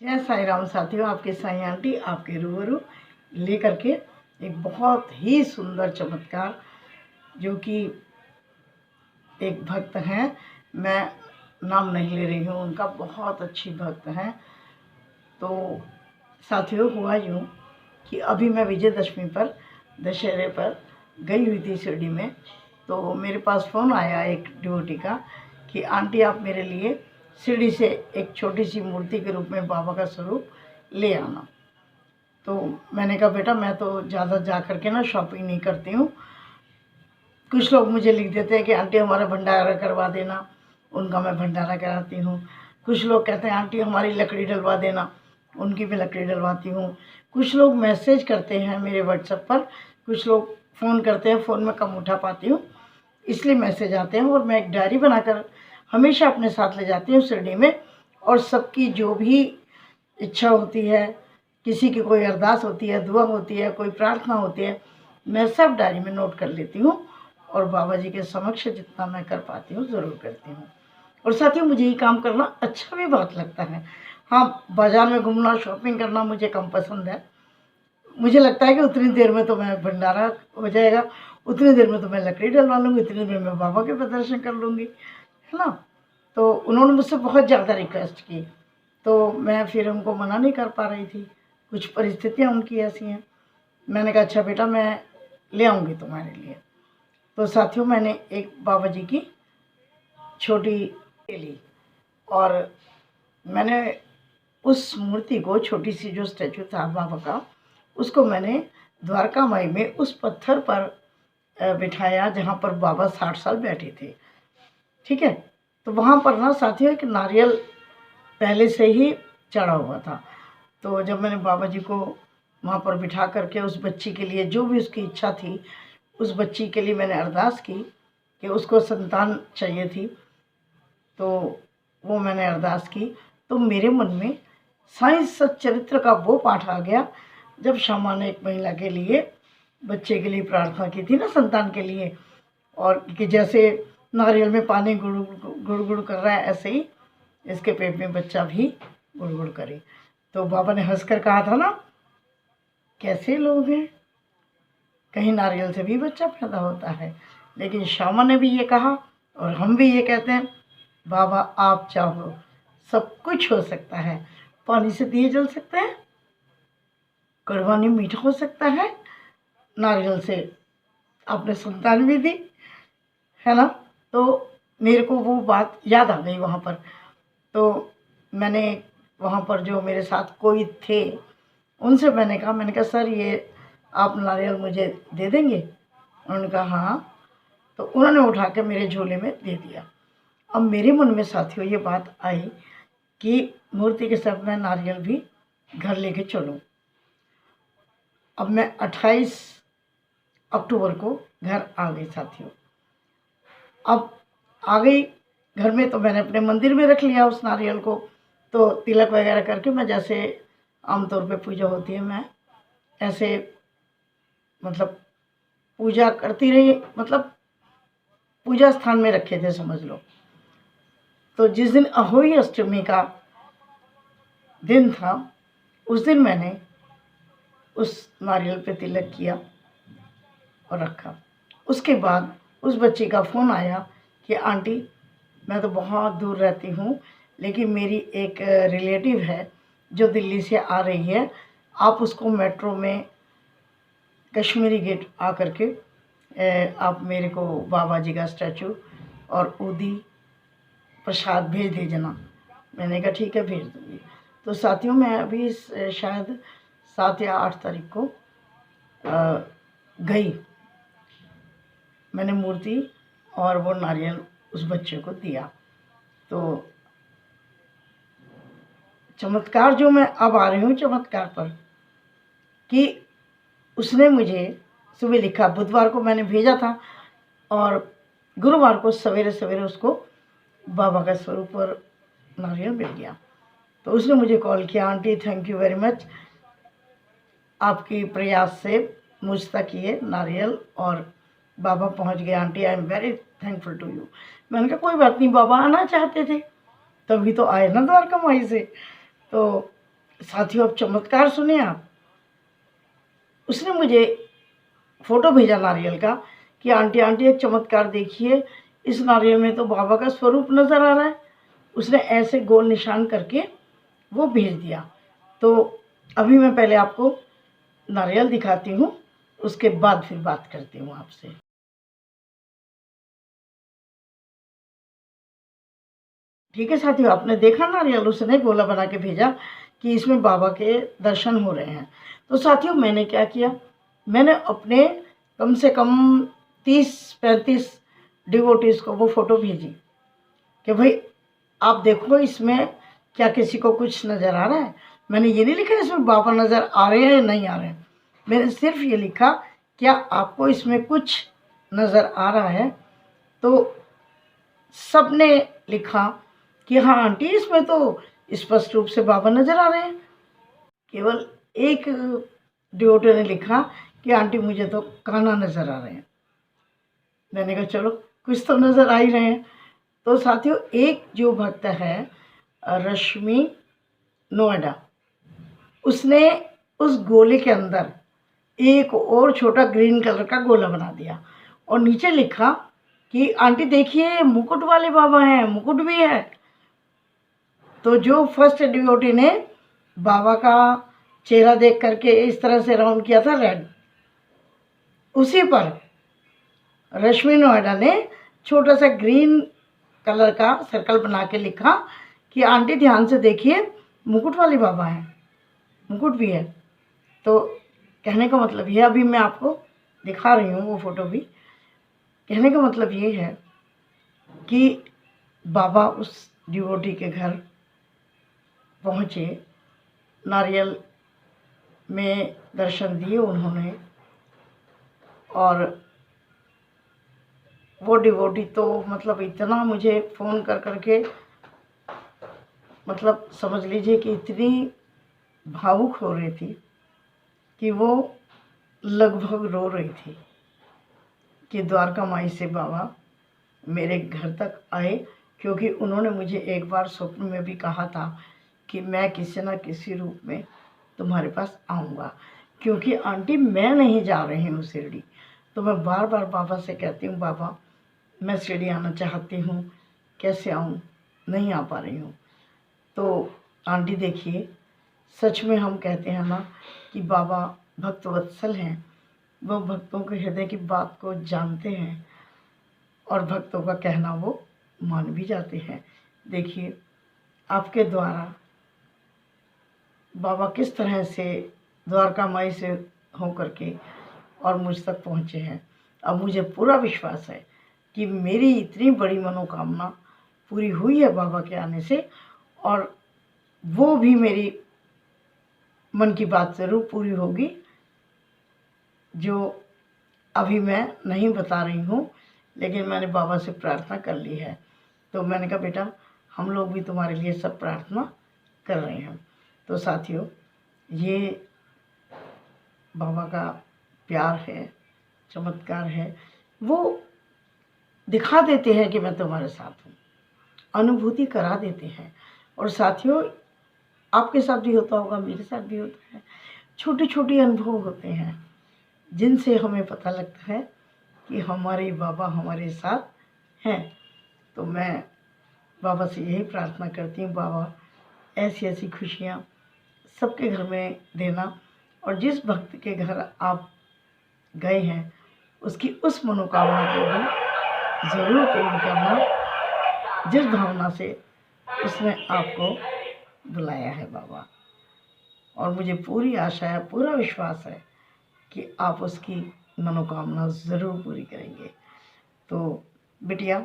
जय साई राम साथियों, आपके साई आंटी आपके रूबरू लेकर के एक बहुत ही सुंदर चमत्कार, जो कि एक भक्त हैं, मैं नाम नहीं ले रही हूँ उनका, बहुत अच्छी भक्त हैं। तो साथियों, हुआ यूँ कि अभी मैं विजयदशमी पर, दशहरे पर गई हुई थी शिरडी में। तो मेरे पास फ़ोन आया एक डिवोटी का कि आंटी आप मेरे लिए शिरडी से एक छोटी सी मूर्ति के रूप में बाबा का स्वरूप ले आना। तो मैंने कहा बेटा मैं तो ज़्यादा जा कर के ना शॉपिंग नहीं करती हूँ। कुछ लोग मुझे लिख देते हैं कि आंटी हमारा भंडारा करवा देना, उनका मैं भंडारा कराती हूँ। कुछ लोग कहते हैं आंटी हमारी लकड़ी डलवा देना, उनकी भी लकड़ी डलवाती हूँ। कुछ लोग मैसेज करते हैं मेरे व्हाट्सएप पर, कुछ लोग फ़ोन करते हैं, फ़ोन में कम उठा पाती हूँ इसलिए मैसेज आते हैं। और मैं एक डायरी बनाकर हमेशा अपने साथ ले जाती हूँ शिरडी में, और सबकी जो भी इच्छा होती है, किसी की कोई अरदास होती है, दुआ होती है, कोई प्रार्थना होती है, मैं सब डायरी में नोट कर लेती हूँ और बाबा जी के समक्ष जितना मैं कर पाती हूँ ज़रूर करती हूँ। और साथियों, मुझे ये काम करना अच्छा भी बहुत लगता है। हाँ, बाज़ार में घूमना, शॉपिंग करना मुझे कम पसंद है। मुझे लगता है कि उतनी देर में तो मैं भंडारा हो जाएगा, उतनी देर में तो मैं लकड़ी डलवा लूँगी, इतनी देर में बाबा के प्रदर्शन कर लूँगी, है ना। तो उन्होंने मुझसे बहुत ज़्यादा रिक्वेस्ट की, तो मैं फिर उनको मना नहीं कर पा रही थी, कुछ परिस्थितियाँ उनकी ऐसी हैं। मैंने कहा अच्छा बेटा मैं ले आऊँगी तुम्हारे लिए। तो साथियों, मैंने एक बाबा जी की छोटी ली और मैंने उस मूर्ति को, छोटी सी जो स्टैचू था बाबा का, उसको मैंने द्वारका माई में उस पत्थर पर बिठाया जहाँ पर बाबा 60 साल बैठे थे। ठीक है, तो वहाँ पर ना साथियों एक नारियल पहले से ही चढ़ा हुआ था। तो जब मैंने बाबा जी को वहाँ पर बिठा करके उस बच्ची के लिए, जो भी उसकी इच्छा थी, उस बच्ची के लिए मैंने अरदास की कि उसको संतान चाहिए थी, तो वो मैंने अरदास की। तो मेरे मन में साईं सच्चरित्र का वो पाठ आ गया, जब श्यामा ने एक महिला के लिए, बच्चे के लिए प्रार्थना की थी ना, संतान के लिए, और कि जैसे नारियल में पानी गुड़ गुड़ गुड़ कर रहा है, ऐसे ही इसके पेट में बच्चा भी गुड़ गुड़ करे। तो बाबा ने हंसकर कहा था ना, कैसे लोग हैं, कहीं नारियल से भी बच्चा पैदा होता है। लेकिन श्यामा ने भी ये कहा और हम भी ये कहते हैं, बाबा आप चाहो सब कुछ हो सकता है। पानी से दिए जल सकते हैं, कुर्बानी मीठा हो सकता है, नारियल से आपने संतान भी दी, है ना। तो मेरे को वो बात याद आ गई वहाँ पर। तो मैंने वहाँ पर जो मेरे साथ कोई थे उनसे मैंने कहा सर ये आप नारियल मुझे दे देंगे? उन्होंने कहा हाँ। तो उन्होंने उठा के मेरे झोले में दे दिया। अब मेरे मन में साथियों ये बात आई कि मूर्ति के साथ मैं नारियल भी घर लेके चलूँ। अब मैं 28 अक्टूबर को घर आ गई साथियों। अब आ गई घर में, तो मैंने अपने मंदिर में रख लिया उस नारियल को। तो तिलक वगैरह करके मैं, जैसे आमतौर पे पूजा होती है, मैं ऐसे मतलब पूजा करती रही, मतलब पूजा स्थान में रखे थे समझ लो। तो जिस दिन अहोई अष्टमी का दिन था, उस दिन मैंने उस नारियल पे तिलक किया और रखा। उसके बाद उस बच्ची का फ़ोन आया कि आंटी मैं तो बहुत दूर रहती हूँ, लेकिन मेरी एक रिलेटिव है जो दिल्ली से आ रही है, आप उसको मेट्रो में कश्मीरी गेट आ कर के आप मेरे को बाबा जी का स्टैचू और ऊदी प्रसाद भेज दीजिए। मैंने कहा ठीक है भेज दूँगी। तो साथियों, मैं अभी शायद 7 या 8 तारीख को गई, मैंने मूर्ति और वो नारियल उस बच्चे को दिया। तो चमत्कार जो मैं अब आ रही हूँ चमत्कार पर, कि उसने मुझे सुबह लिखा, बुधवार को मैंने भेजा था और गुरुवार को सवेरे सवेरे उसको बाबा का स्वरूप और नारियल मिल गया। तो उसने मुझे कॉल किया, aunty thank you very much, आपकी प्रयास से मुझ तक ये नारियल और बाबा पहुंच गए aunty, I am very thankful to you. मैंने कहा कोई बात नहीं, बाबा आना चाहते थे तभी तो आए ना द्वारका माई से। तो साथियों अब चमत्कार सुने आप। उसने मुझे फ़ोटो भेजा नारियल का कि आंटी आंटी एक चमत्कार देखिए, इस नारियल में तो बाबा का स्वरूप नज़र आ रहा है। उसने ऐसे गोल निशान करके वो भेज दिया। तो अभी मैं पहले आपको नारियल दिखाती हूँ, उसके बाद फिर बात करती हूँ आपसे। ठीक है साथियों, आपने देखा नारियल उसने गोला बना के भेजा कि इसमें बाबा के दर्शन हो रहे हैं। तो साथियों मैंने क्या किया, मैंने अपने कम से कम 30-35 डिवोटीज़ को वो फ़ोटो भेजी कि भाई आप देखो इसमें क्या किसी को कुछ नज़र आ रहा है। मैंने ये नहीं लिखा इसमें बाबा नज़र आ रहे हैं या नहीं आ रहे हैं, मैंने सिर्फ ये लिखा क्या आपको इसमें कुछ नज़र आ रहा है। तो सबने लिखा कि हाँ आंटी इसमें तो स्पष्ट रूप से बाबा नज़र आ रहे हैं। केवल एक डिवोटी ने लिखा कि आंटी मुझे तो कान्हा नज़र आ रहे हैं। मैंने कहा चलो कुछ तो नज़र आ ही रहे हैं। तो साथियों एक जो भक्त है रश्मि नोएडा, उसने उस गोले के अंदर एक और छोटा ग्रीन कलर का गोला बना दिया और नीचे लिखा कि आंटी देखिए मुकुट वाले बाबा हैं, मुकुट भी है। तो जो फर्स्ट डिवोटी ने बाबा का चेहरा देख करके इस तरह से राउंड किया था रेड, उसी पर रश्मि नोएडा ने छोटा सा ग्रीन कलर का सर्कल बना के लिखा कि आंटी ध्यान से देखिए मुकुट वाले बाबा हैं, मुकुट भी है। तो कहने का मतलब ये, अभी मैं आपको दिखा रही हूँ वो फ़ोटो भी, कहने का मतलब ये है कि बाबा उस डिवोटी के घर पहुँचे, नारियल में दर्शन दिए उन्होंने, और वो डिवोटी तो मतलब इतना मुझे फ़ोन कर करके मतलब समझ लीजिए कि इतनी भावुक हो रही थी कि वो लगभग रो रही थी कि द्वारका माई से बाबा मेरे घर तक आए, क्योंकि उन्होंने मुझे एक बार स्वप्न में भी कहा था कि मैं किसी न किसी रूप में तुम्हारे पास आऊँगा, क्योंकि आंटी मैं नहीं जा रही हूँ शिरडी। तो मैं बार बार बाबा से कहती हूँ बाबा मैं शिरडी आना चाहती हूँ, कैसे आऊँ, नहीं आ पा रही हूँ। तो आंटी देखिए सच में हम कहते हैं ना कि बाबा भक्तवत्सल हैं, वो भक्तों के हृदय की बात को जानते हैं और भक्तों का कहना वो मान भी जाते हैं। देखिए आपके द्वारा बाबा किस तरह से द्वारका माई से होकर के और मुझ तक पहुँचे हैं। अब मुझे पूरा विश्वास है कि मेरी इतनी बड़ी मनोकामना पूरी हुई है बाबा के आने से, और वो भी मेरी मन की बात ज़रूर पूरी होगी जो अभी मैं नहीं बता रही हूँ, लेकिन मैंने बाबा से प्रार्थना कर ली है। तो मैंने कहा बेटा हम लोग भी तुम्हारे लिए सब प्रार्थना कर रहे हैं। तो साथियों ये बाबा का प्यार है, चमत्कार है, वो दिखा देते हैं कि मैं तुम्हारे साथ हूँ, अनुभूति करा देते हैं। और साथियों आपके साथ भी होता होगा, मेरे साथ भी होता है, छोटे छोटे अनुभव होते हैं जिनसे हमें पता लगता है कि हमारे बाबा हमारे साथ हैं। तो मैं बाबा से यही प्रार्थना करती हूँ, बाबा ऐसी ऐसी खुशियाँ सबके घर में देना, और जिस भक्त के घर आप गए हैं उसकी उस मनोकामना को भी ज़रूर पूर्ण करना जिस भावना से उसने आपको बुलाया है बाबा। और मुझे पूरी आशा है, पूरा विश्वास है कि आप उसकी मनोकामना ज़रूर पूरी करेंगे। तो बिटिया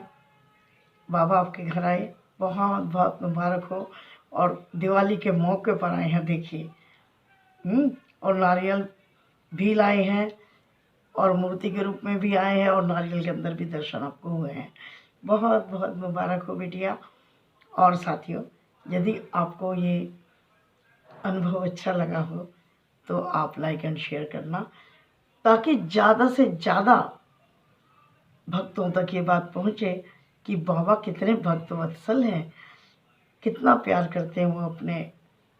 बाबा आपके घर आए, बहुत बहुत मुबारक हो, और दिवाली के मौके पर आए हैं देखिए, और नारियल भी लाए हैं और मूर्ति के रूप में भी आए हैं, और नारियल के अंदर भी दर्शन आपको हुए हैं। बहुत बहुत मुबारक हो बिटिया। और साथियों यदि आपको ये अनुभव अच्छा लगा हो तो आप लाइक एंड शेयर करना, ताकि ज़्यादा से ज़्यादा भक्तों तक ये बात पहुँचे कि बाबा कितने भक्तवत्सल हैं, कितना प्यार करते हैं वो अपने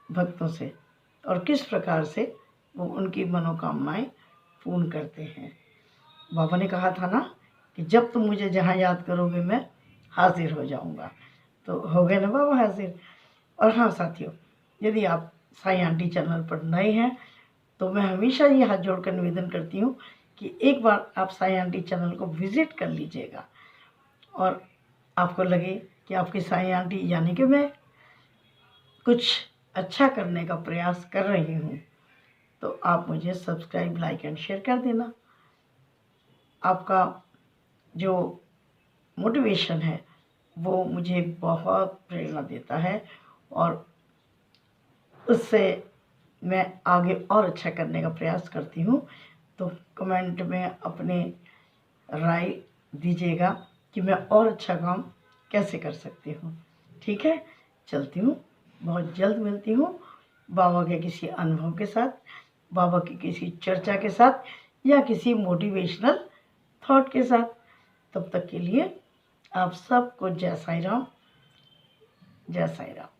भक्तों से। और किस प्रकार से वो उनकी मनोकामनाएं पूर्ण करते हैं। बाबा ने कहा था ना कि जब तुम मुझे जहाँ याद करोगे मैं हाजिर हो जाऊंगा, तो हो गए ना बाबा हाजिर। और हाँ साथियों, यदि आप साईं आंटी चैनल पर नए हैं तो मैं हमेशा ये हाथ जोड़कर निवेदन करती हूँ कि एक बार आप साईं आंटी चैनल को विज़िट कर लीजिएगा और आपको लगे कि आपकी साईं आंटी यानी कि मैं कुछ अच्छा करने का प्रयास कर रही हूँ, तो आप मुझे सब्सक्राइब, लाइक एंड शेयर कर देना। आपका जो मोटिवेशन है वो मुझे बहुत प्रेरणा देता है और उससे मैं आगे और अच्छा करने का प्रयास करती हूँ। तो कमेंट में अपने राय दीजिएगा कि मैं और अच्छा काम कैसे कर सकती हूँ। ठीक है, चलती हूँ, बहुत जल्द मिलती हूँ बाबा के किसी अनुभव के साथ, बाबा की किसी चर्चा के साथ या किसी मोटिवेशनल थॉट के साथ। तब तक के लिए आप सबको जय साईं राम, जय साईं राम।